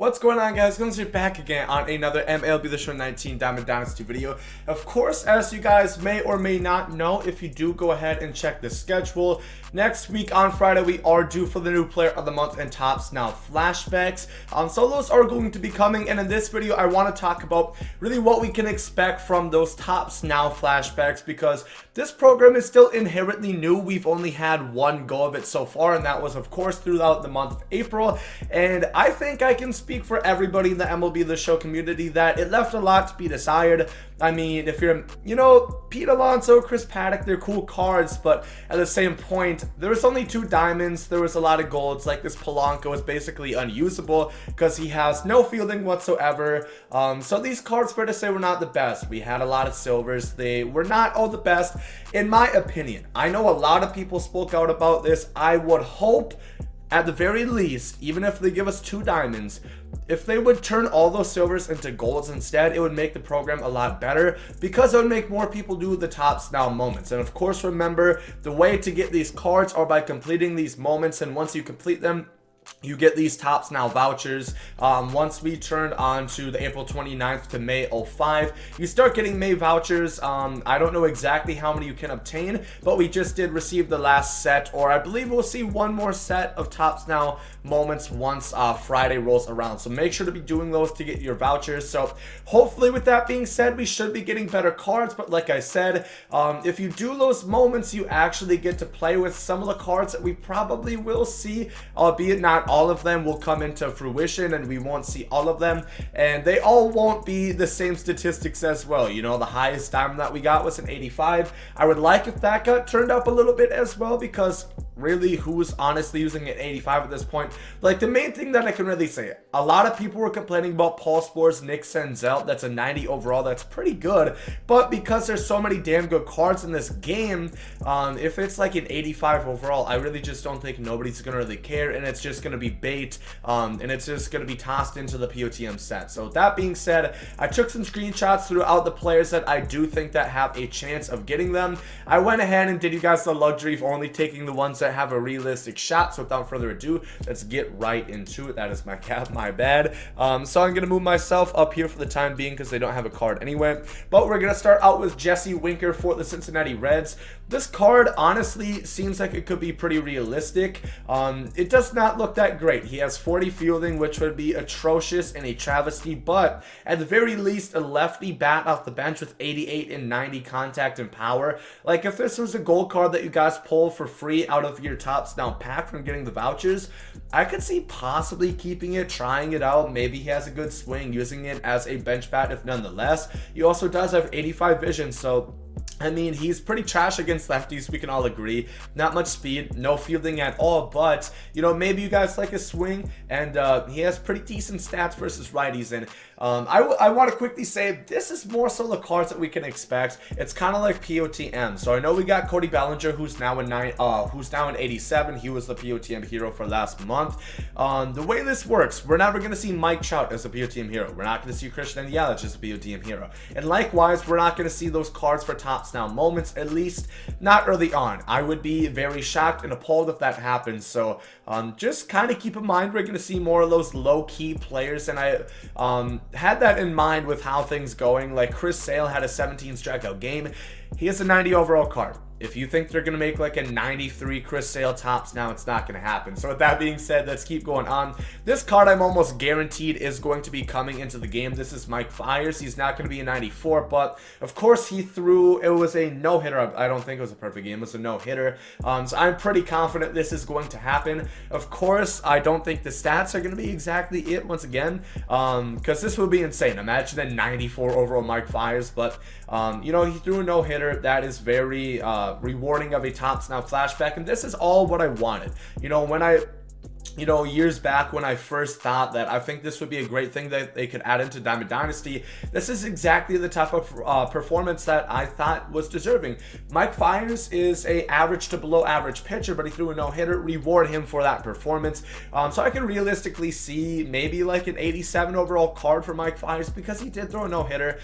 What's going on, guys? Gomes here back again on another MLB The Show 19 Diamond Dynasty video. Of course, as you guys may or may not know, if you do go ahead and check the schedule, next week on Friday we are due for the new player of the month and Tops Now flashbacks. So those are going to be coming, and in this video I want to talk about really what we can expect from those Tops Now flashbacks, because this program is still inherently new. We've only had one go of it so far, and that was of course throughout the month of April, and I think I can speak for everybody in the MLB The Show community that it left a lot to be desired. I mean, if you're, Pete Alonso, Chris Paddock, they're cool cards, but at the same point, there was only 2 diamonds, there was a lot of golds. Like this Polanco is basically unusable because he has no fielding whatsoever. So these cards, fair to say, were not the best. We had a lot of silvers. They were not all the best, in my opinion. I know a lot of people spoke out about this. I would hope, at the very least, even if they give us 2 diamonds, if they would turn all those silvers into golds instead, it would make the program a lot better, because it would make more people do the Tops Now moments. And of course, remember, the way to get these cards are by completing these moments, and once you complete them, you get these Tops Now vouchers. Once we turned on to the April 29th to May 05, you start getting May vouchers. I don't know exactly how many you can obtain, but we just did receive the last set, or I believe we'll see one more set of Tops Now moments once Friday rolls around. So make sure to be doing those to get your vouchers. So hopefully, with that being said, we should be getting better cards. But like I said, if you do those moments, you actually get to play with some of the cards that we probably will see, albeit not all of them will come into fruition, and we won't see all of them, and they all won't be the same statistics as well. The highest diamond that we got was an 85. I would like if that got turned up a little bit as well, because really, who's honestly using an 85 at this point? Like, the main thing that I can really say, a lot of people were complaining about Paul Spore's Nick Senzel. That's a 90 overall. That's pretty good, but because there's so many damn good cards in this game, if it's like an 85 overall, I really just don't think nobody's gonna really care, and it's just gonna be bait, and it's just gonna be tossed into the POTM set. So that being said, I took some screenshots throughout the players that I do think that have a chance of getting them. I went ahead and did you guys the luxury of only taking the ones that have a realistic shot. So without further ado, let's get right into it. That is my cap, my bad. So I'm gonna move myself up here for the time being, because they don't have a card anyway. But we're gonna start out with Jessie Winker for the Cincinnati Reds. This card honestly seems like it could be pretty realistic. It does not look that great. He has 40 fielding, which would be atrocious and a travesty, but at the very least, a lefty bat off the bench with 88 and 90 contact and power. Like, if this was a gold card that you guys pull for free out of your Tops Now pack from getting the vouchers, I could see possibly keeping it, trying it out. Maybe he has a good swing, using it as a bench bat if nonetheless. He also does have 85 vision, so I mean, he's pretty trash against lefties, we can all agree. Not much speed, no fielding at all, but, maybe you guys like his swing, and he has pretty decent stats versus righties. And I want to quickly say, this is more so the cards that we can expect. It's kind of like POTM. So I know we got Cody Bellinger, who's now in 87. He was the POTM hero for last month. The way this works, we're never going to see Mike Trout as a POTM hero. We're not going to see Christian Yelich as a POTM hero. And likewise, we're not going to see those cards for Tops Now moments, at least not early on. I would be very shocked and appalled if that happens. So just kind of keep in mind, we're going to see more of those low-key players, and I had that in mind with how things going. Like, Chris Sale had a 17 strikeout game. He has a 90 overall card. If you think they're going to make like a 93 Chris Sale Tops Now, it's not going to happen. So with that being said, let's keep going on. This card I'm almost guaranteed is going to be coming into the game. This is Mike Fiers. He's not going to be a 94, but of course he threw, it was a no-hitter. I don't think it was a perfect game. It was a no-hitter. So I'm pretty confident this is going to happen. Of course, I don't think the stats are going to be exactly it once again, because this would be insane. Imagine a 94 overall Mike Fiers, but he threw a no-hitter. That is very rewarding of a Tops Now flashback, and this is all what I wanted. When I years back, when I first thought that I think this would be a great thing that they could add into Diamond Dynasty, this is exactly the type of performance that I thought was deserving. Mike Fiers is a average to below average pitcher, but he threw a no-hitter. Reward him for that performance. So I can realistically see maybe like an 87 overall card for Mike Fiers, because he did throw a no-hitter.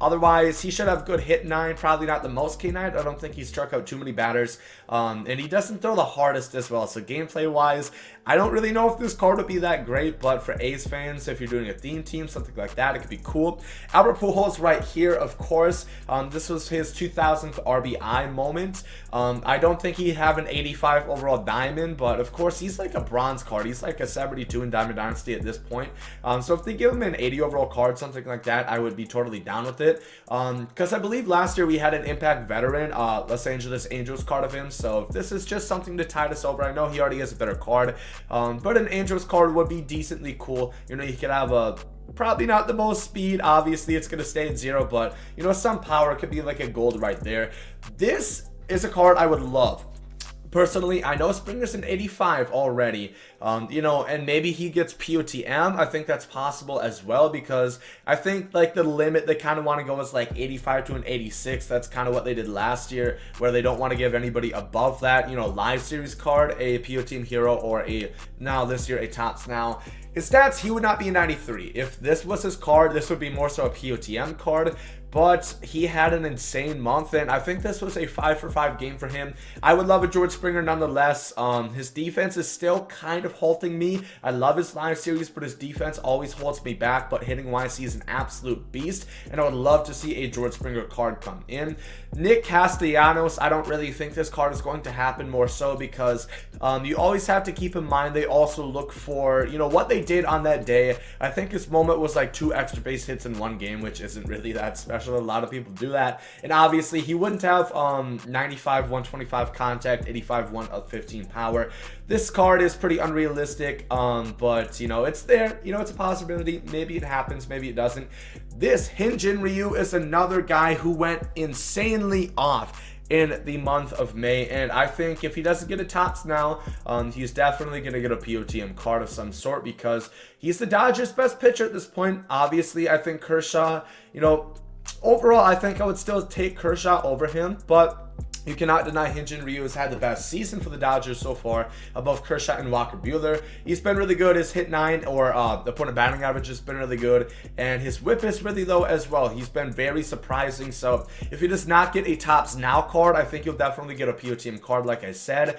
Otherwise, he should have good hit 9, probably not the most K9. I don't think he struck out too many batters, and he doesn't throw the hardest as well. So gameplay wise, I don't really know if this card would be that great, but for A's fans, if you're doing a theme team, something like that, it could be cool. Albert Pujols right here, of course. This was his 2000th RBI moment. I don't think he'd have an 85 overall diamond, but of course he's like a bronze card. He's like a 72 in Diamond Dynasty at this point. So if they give him an 80 overall card, something like that, I would be totally down with it. Because I believe last year we had an impact veteran, Los Angeles Angels card of him. So if this is just something to tide us over, I know he already has a better card, but an Angels card would be decently cool. You know, you could have a probably not the most speed, obviously it's going to stay at 0, but you know, some power. It could be like a gold right there. This is a card I would love. Personally, I know Springer's an 85 already, you know, and maybe he gets POTM. I think that's possible as well, because I think like the limit they kind of want to go is like 85 to an 86. That's kind of what they did last year, where they don't want to give anybody above that, you know, live series card, a POTM hero, or a, now this year, a Topps Now. His stats, he would not be a 93. If this was his card, this would be more so a POTM card. But he had an insane month, and I think this was a 5-for-5 game for him. I would love a George Springer nonetheless. His defense is still kind of halting me. I love his live series, but his defense always holds me back. But hitting wise, he's an absolute beast, and I would love to see a George Springer card come in. Nick Castellanos, I don't really think this card is going to happen, more so because you always have to keep in mind they also look for, you know, what they did on that day. I think his moment was like 2 extra base hits in one game, which isn't really that special. A lot of people do that, and obviously he wouldn't have 95 125 contact, 85 115 power. This card is pretty unrealistic, but you know, it's there. You know, it's a possibility. Maybe it happens, maybe it doesn't. This HyunJin Ryu is another guy who went insanely off in the month of May, and I think if he doesn't get a Topps Now, he's definitely going to get a POTM card of some sort, because he's the Dodgers' best pitcher at this point. Obviously, I think Kershaw, you know, overall, I think I would still take Kershaw over him, but you cannot deny HyunJin Ryu has had the best season for the Dodgers so far, above Kershaw and Walker Buehler. He's been really good. His hit 9, or the opponent batting average, has been really good, and his whip is really low as well. He's been very surprising. So if he does not get a Topps Now card, I think you'll definitely get a POTM card, like I said.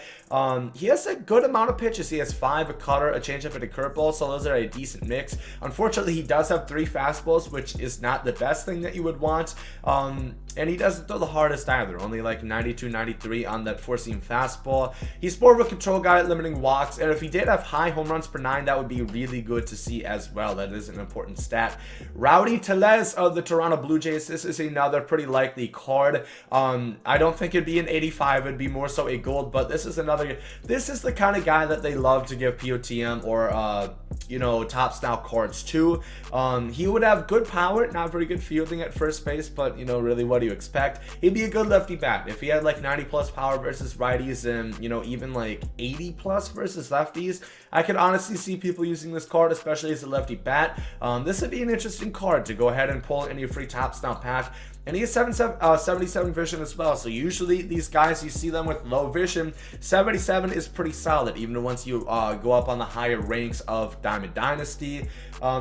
He has a good amount of pitches. He has 5, a cutter, a changeup, and a curveball, so those are a decent mix. Unfortunately, he does have 3 fastballs, which is not the best thing that you would want. And he doesn't throw the hardest either, only like 92, 93 on that 4-seam fastball. He's more of a control guy at limiting walks, and if he did have high home runs per 9, that would be really good to see as well. That is an important stat. Rowdy Tellez of the Toronto Blue Jays, this is another pretty likely card. I don't think it'd be an 85, it'd be more so a gold, but this is another, this is the kind of guy that they love to give POTM or you know, Topps Now cards to. He would have good power, not very good fielding at first base, but you know, really, what do you expect? He'd be a good lefty bat. If he had like 90 plus power versus righties, and you know, even like 80 plus versus lefties, I could honestly see people using this card, especially as a lefty bat. This would be an interesting card to go ahead and pull in your free Topps Now pack. And he has 77 vision as well. So usually these guys, you see them with low vision. 77 is pretty solid, even once you go up on the higher ranks of Diamond Dynasty.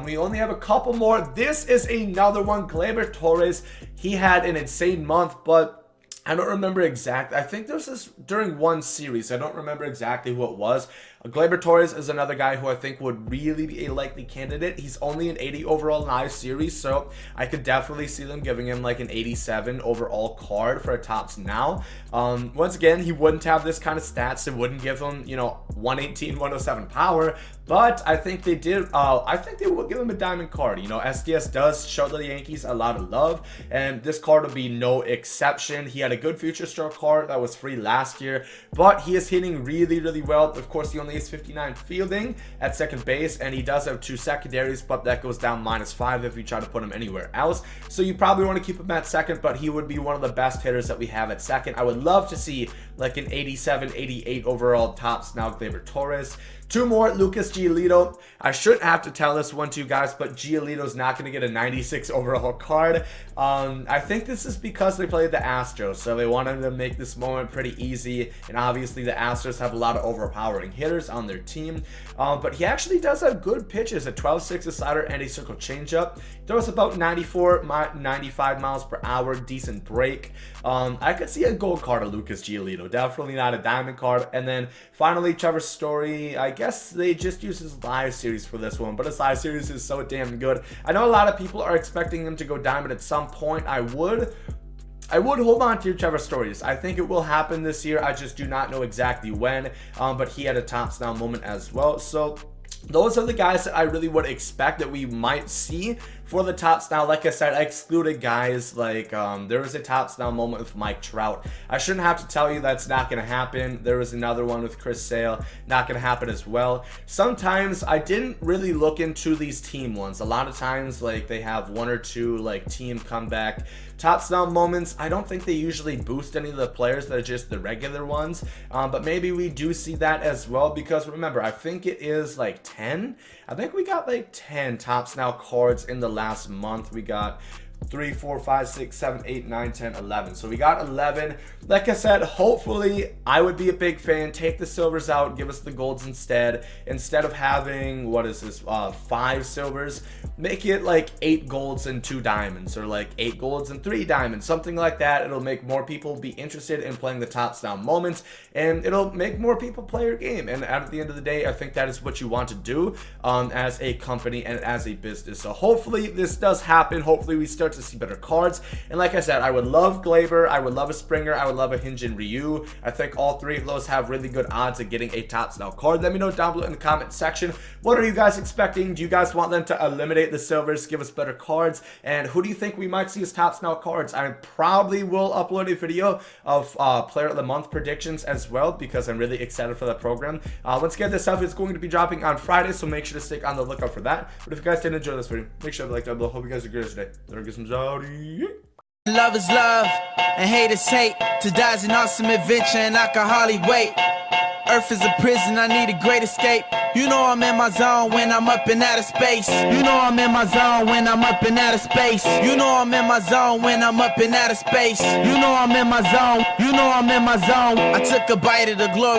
We only have a couple more. This is another one, Gleyber Torres. He had an insane month, but I don't remember exactly. I think this is during one series. I don't remember exactly who it was. Gleyber Torres is another guy who I think would really be a likely candidate. He's only an 80 overall live series, so I could definitely see them giving him like an 87 overall card for a Topps Now. Once again, he wouldn't have this kind of stats. It wouldn't give him, you know, 118, 107 power, but I think they did. I think they will give him a diamond card. You know, SDS does show the Yankees a lot of love, and this card will be no exception. He had a good future stroke card that was free last year, but he is hitting really, really well. Of course, he only is 59 fielding at second base, and he does have 2 secondaries, but that goes down -5 if you try to put him anywhere else. So you probably want to keep him at second, but he would be one of the best hitters that we have at second. I would love to see like an 87, 88 overall Topps Now Gleyber Torres. 2 more, Lucas Giolito. I shouldn't have to tell this one to you guys, but Giolito's not going to get a 96 overall card. I think this is because they played the Astros, so they wanted to make this moment pretty easy, and obviously the Astros have a lot of overpowering hitters on their team, but he actually does have good pitches, a 12-6 slider and a circle changeup. Throws about 94, 95 miles per hour, decent break. I could see a gold card of Lucas Giolito, definitely not a diamond card. And then finally, Trevor Story, I guess they just used his live series for this one, but his live series is so damn good. I know a lot of people are expecting him to go diamond at some point. I would hold on to your Trevor Stories. I think it will happen this year. I just do not know exactly when, but he had a tops down moment as well. So those are the guys that I really would expect that we might see for the tops now. Like I said, I excluded guys like there was a tops down moment with Mike Trout. I shouldn't have to tell you that's not going to happen. There was another one with Chris Sale, not going to happen as well. Sometimes I didn't really look into these team ones. A lot of times like they have one or two like team comeback tops down moments. I don't think they usually boost any of the players. They're just the regular ones, but maybe we do see that as well, because remember, I think it is like 10. I think we got like 10 tops now cards in the last month. We got 3, 4, 5, 6, 7, 8, 9, 10, 11. So we got 11. Like I said, hopefully I would be a big fan. Take the silvers out, give us the golds instead of having, what is this, 5 silvers. Make it like 8 golds and 2 diamonds, or like 8 golds and 3 diamonds, something like that. It'll make more people be interested in playing the tops down moments, and it'll make more people play your game. And at the end of the day, I think that is what you want to do as a company and as a business. So hopefully this does happen. Hopefully we start to see better cards. And like I said, I would love Gleyber, I would love a Springer, I would love a HyunJin Ryu. I think all 3 of those have really good odds of getting a tops now card. Let me know down below in the comment section, what are you guys expecting? Do you guys want them to eliminate the silvers, give us better cards? And who do you think we might see as tops now cards? I probably will upload a video of player of the month predictions as well, because I'm really excited for that program. Once again, this stuff is going to be dropping on Friday, so make sure to stick on the lookout for that. But if you guys did enjoy this video, make sure to like down below. Hope you guys are good today. There goes some Zowdy. Love is love, and hate is hate. To die is an awesome adventure, and I can hardly wait. Earth is a prison, I need a great escape. You know I'm in my zone when I'm up in outer space. You know I'm in my zone when I'm up in outer space. You know I'm in my zone when I'm up in outer space. You know I'm in my zone. You know I'm in my zone. I took a bite of the glory.